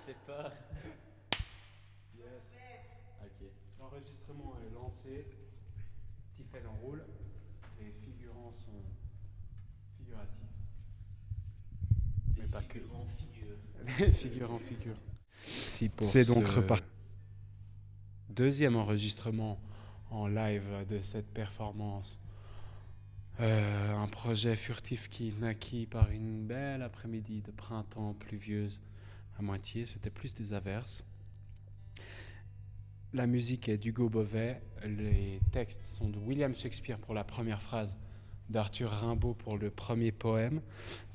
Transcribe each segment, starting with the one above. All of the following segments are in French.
J'ai peur. Yes. Ok. L'enregistrement est lancé. Tiffen enroule. Les figurants sont figuratifs. Les Mais pas que. figurants figurent. Les figurants figurent. Pour C'est donc ce reparti. Deuxième enregistrement en live de cette performance. Un projet furtif qui naquit par une belle après-midi de printemps pluvieuse à moitié. C'était plus des averses. La musique est d'Hugo Beauvais. Les textes sont de William Shakespeare pour la première phrase, d'Arthur Rimbaud pour le premier poème,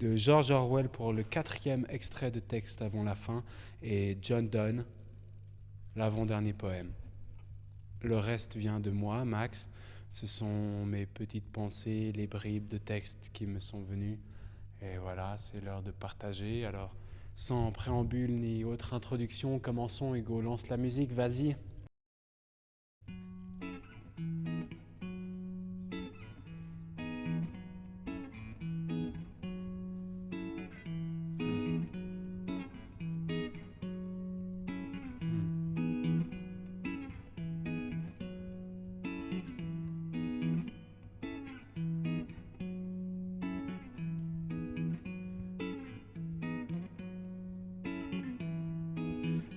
de George Orwell pour le quatrième extrait de texte avant la fin, et John Donne, l'avant-dernier poème. Le reste vient de moi, Max. Ce sont mes petites pensées, les bribes de texte qui me sont venues. Et voilà, c'est l'heure de partager. Alors, sans préambule ni autre introduction, commençons. Hugo, lance la musique, vas-y.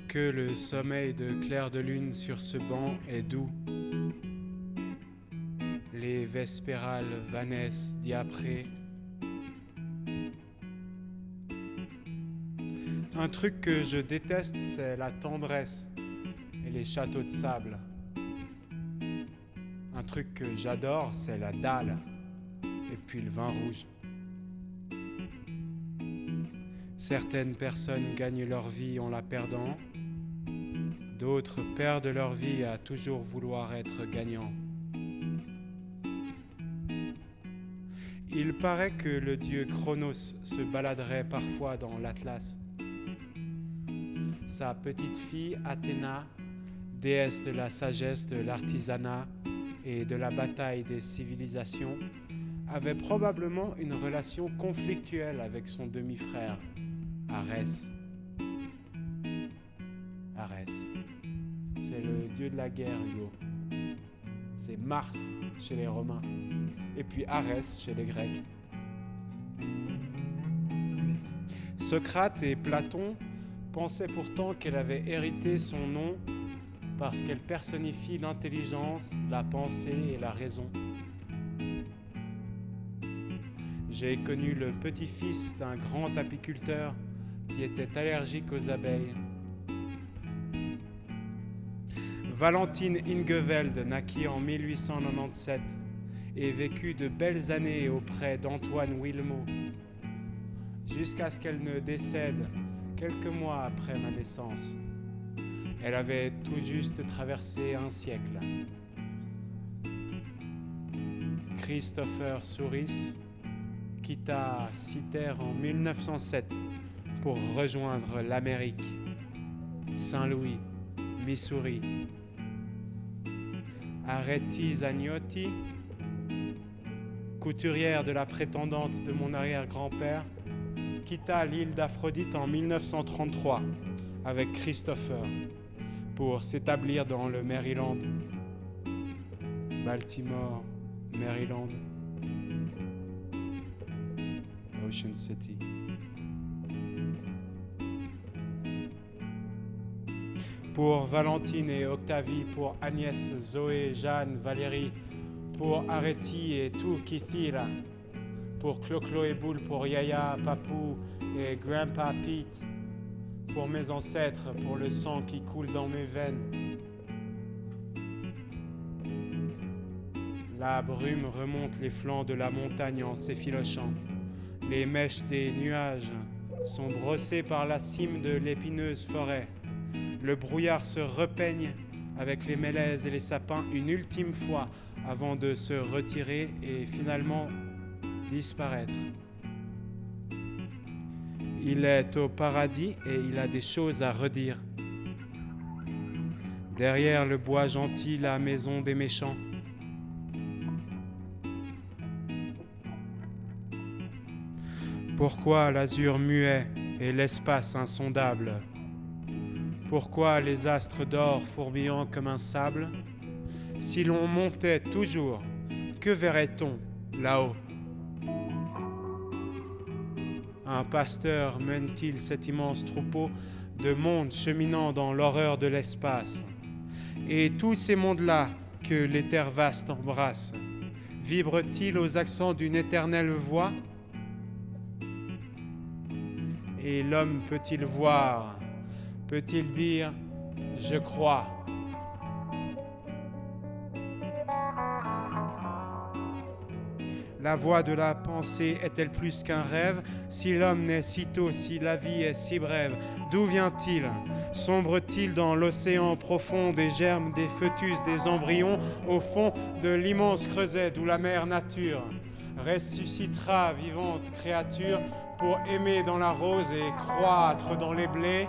Que le sommeil de clair de lune sur ce banc est doux. Les vespérales vanessent diaprées. Un truc que je déteste, c'est la tendresse et les châteaux de sable. Un truc que j'adore, c'est la dalle et puis le vin rouge. Certaines personnes gagnent leur vie en la perdant. D'autres perdent leur vie à toujours vouloir être gagnants. Il paraît que le dieu Chronos se baladerait parfois dans l'Atlas. Sa petite fille Athéna, déesse de la sagesse, de l'artisanat et de la bataille des civilisations, avait probablement une relation conflictuelle avec son demi-frère, Arès. Arès. C'est le dieu de la guerre, Hugo. C'est Mars chez les Romains. Et puis Arès chez les Grecs. Socrate et Platon pensaient pourtant qu'elle avait hérité son nom parce qu'elle personnifie l'intelligence, la pensée et la raison. J'ai connu le petit-fils d'un grand apiculteur qui était allergique aux abeilles. Valentine Ingeveld naquit en 1897 et vécut de belles années auprès d'Antoine Wilmot, jusqu'à ce qu'elle ne décède quelques mois après ma naissance. Elle avait tout juste traversé un siècle. Christopher Souris quitta Citer en 1907 pour rejoindre l'Amérique. Saint-Louis, Missouri. Areti Zagnotti, couturière de la prétendante de mon arrière-grand-père, quitta l'île d'Aphrodite en 1933 avec Christopher pour s'établir dans le Maryland. Baltimore, Maryland, Ocean City. Pour Valentine et Octavie, pour Agnès, Zoé, Jeanne, Valérie, pour Areti et tout Kithira, pour Clo-Clo et Boule, pour Yaya, Papou et Grandpa Pete, pour mes ancêtres, pour le sang qui coule dans mes veines. La brume remonte les flancs de la montagne en s'effilochant. Les mèches des nuages sont brossées par la cime de l'épineuse forêt. Le brouillard se repeigne avec les mélèzes et les sapins une ultime fois avant de se retirer et finalement disparaître. Il est au paradis et il a des choses à redire. Derrière le bois gentil, la maison des méchants. Pourquoi l'azur muet et l'espace insondable. Pourquoi les astres d'or fourmillant comme un sable? Si l'on montait toujours, que verrait-on là-haut? Un pasteur mène-t-il cet immense troupeau de mondes cheminant dans l'horreur de l'espace? Et tous ces mondes-là que l'éther vaste embrasse, vibrent-ils aux accents d'une éternelle voix? Et l'homme peut-il voir, peut-il dire « je crois » ? La voix de la pensée est-elle plus qu'un rêve? Si l'homme naît si tôt, si la vie est si brève, d'où vient-il? Sombre-t-il dans l'océan profond des germes, des fœtus, des embryons, au fond de l'immense creuset d'où la mère nature ressuscitera vivante créature pour aimer dans la rose et croître dans les blés?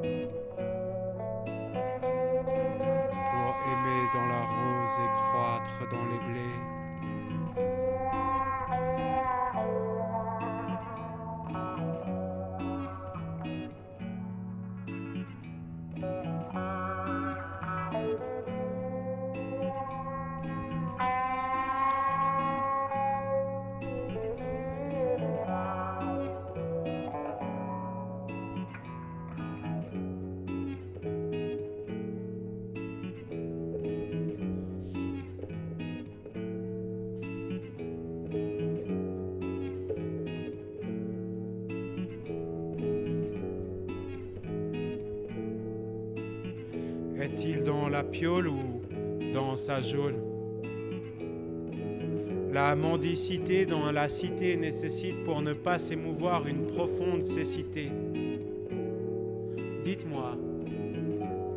Pour aimer dans la rose et croître dans les blés. Est-il dans la piole ou dans sa geôle? La mendicité dans la cité nécessite pour ne pas s'émouvoir une profonde cécité. Dites-moi,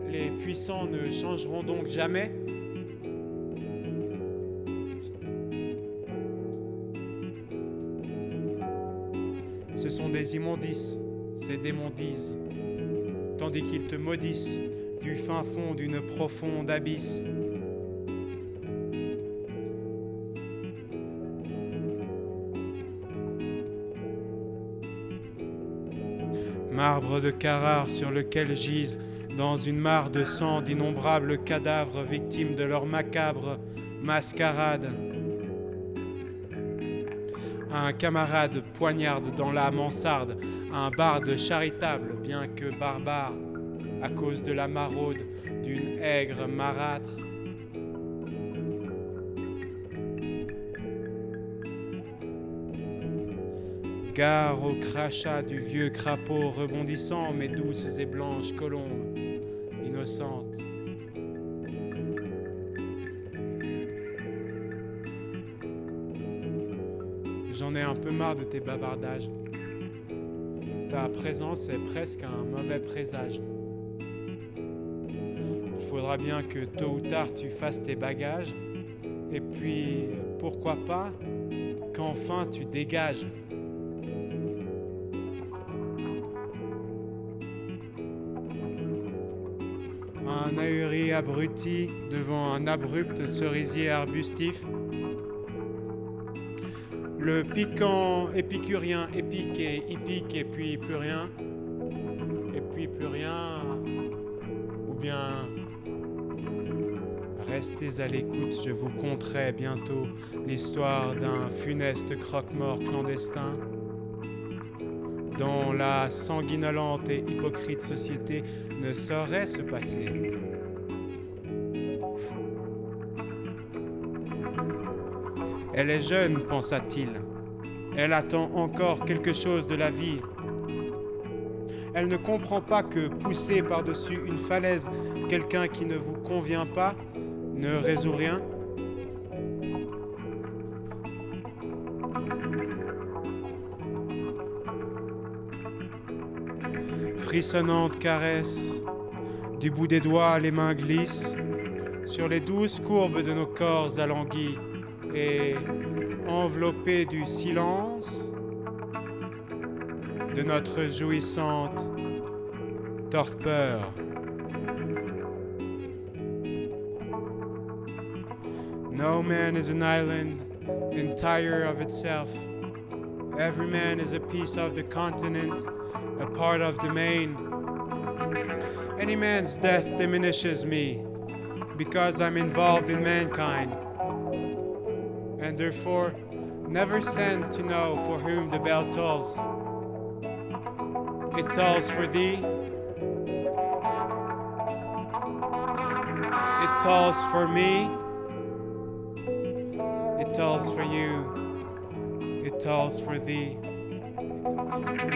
les puissants ne changeront donc jamais? Ce sont des immondices, ces démons disent, tandis qu'ils te maudissent du fin fond d'une profonde abysse. Marbre de Carrare sur lequel gisent dans une mare de sang d'innombrables cadavres victimes de leur macabre mascarade. Un camarade poignarde dans la mansarde un barde charitable, bien que barbare, à cause de la maraude d'une aigre marâtre. Gare au crachat du vieux crapaud rebondissant, mes douces et blanches colombes innocentes. J'en ai un peu marre de tes bavardages. Ta présence est presque un mauvais présage. Il faudra bien que tôt ou tard tu fasses tes bagages. Et puis, pourquoi pas, qu'enfin tu dégages. Un ahuri abruti devant un abrupt cerisier arbustif. Le piquant épicurien épique et hippique et puis plus rien. Et puis plus rien. Ou bien... Restez à l'écoute, je vous conterai bientôt l'histoire d'un funeste croque-mort clandestin dont la sanguinolente et hypocrite société ne saurait se passer. Elle est jeune, pensa-t-il. Elle attend encore quelque chose de la vie. Elle ne comprend pas que pousser par-dessus une falaise quelqu'un qui ne vous convient pas ne résout rien. Frissonnante caresse, du bout des doigts les mains glissent sur les douces courbes de nos corps alanguis et enveloppés du silence de notre jouissante torpeur. No man is an island entire of itself. Every man is a piece of the continent a part of the main. Any man's death diminishes me, because I'm involved in mankind, and therefore never send to know for whom the bell tolls. It tolls for thee, it tolls for me, it tolls for you, it tolls for thee,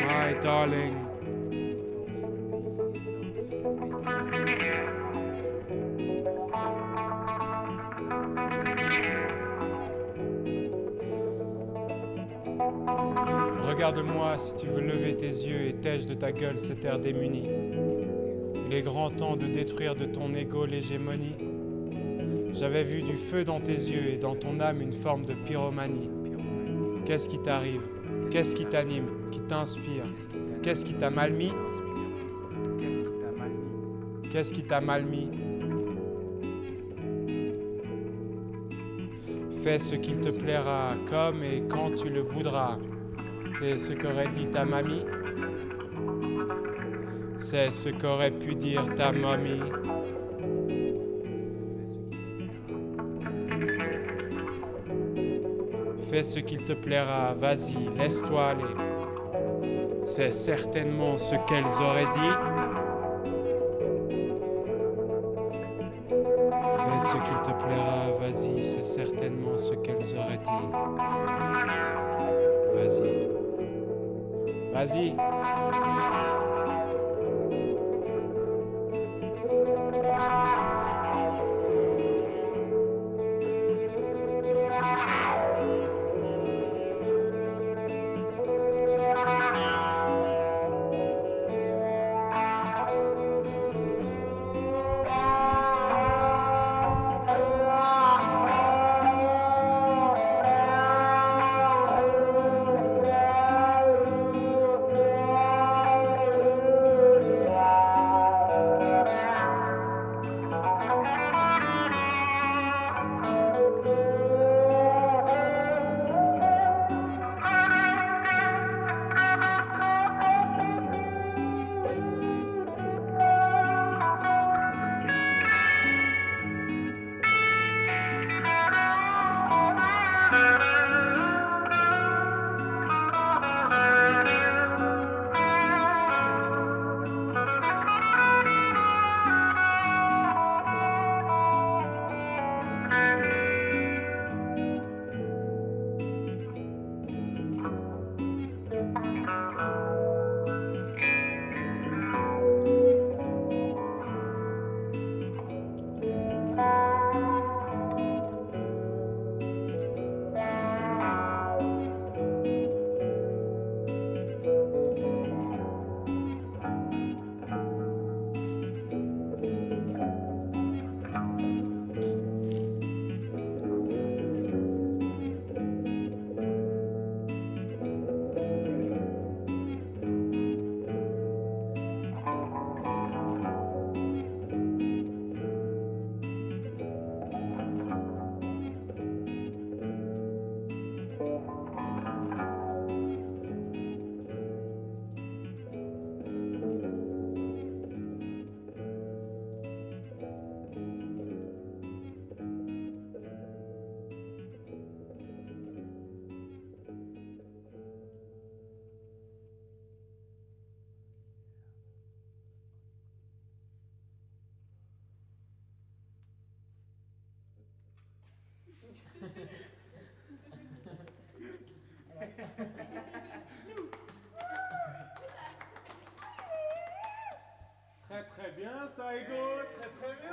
my darling. Regarde-moi si tu veux lever tes yeux et tèche de ta gueule cet air démuni. Il est grand temps de détruire de ton ego l'hégémonie. J'avais vu du feu dans tes yeux et dans ton âme une forme de pyromanie. Qu'est-ce qui t'arrive? Qu'est-ce qui t'anime? Qui t'inspire? Qu'est-ce qui t'a mal mis? Qu'est-ce qui t'a mal mis? Fais ce qu'il te plaira, comme et quand tu le voudras. C'est ce qu'aurait dit ta mamie. C'est ce qu'aurait pu dire ta mamie. Fais ce qu'il te plaira, vas-y, laisse-toi aller. C'est certainement ce qu'elles auraient dit. Fais ce qu'il te plaira, vas-y, c'est certainement ce qu'elles auraient dit. Vas-y. Vas-y. Très très bien ça, Ego, très très bien.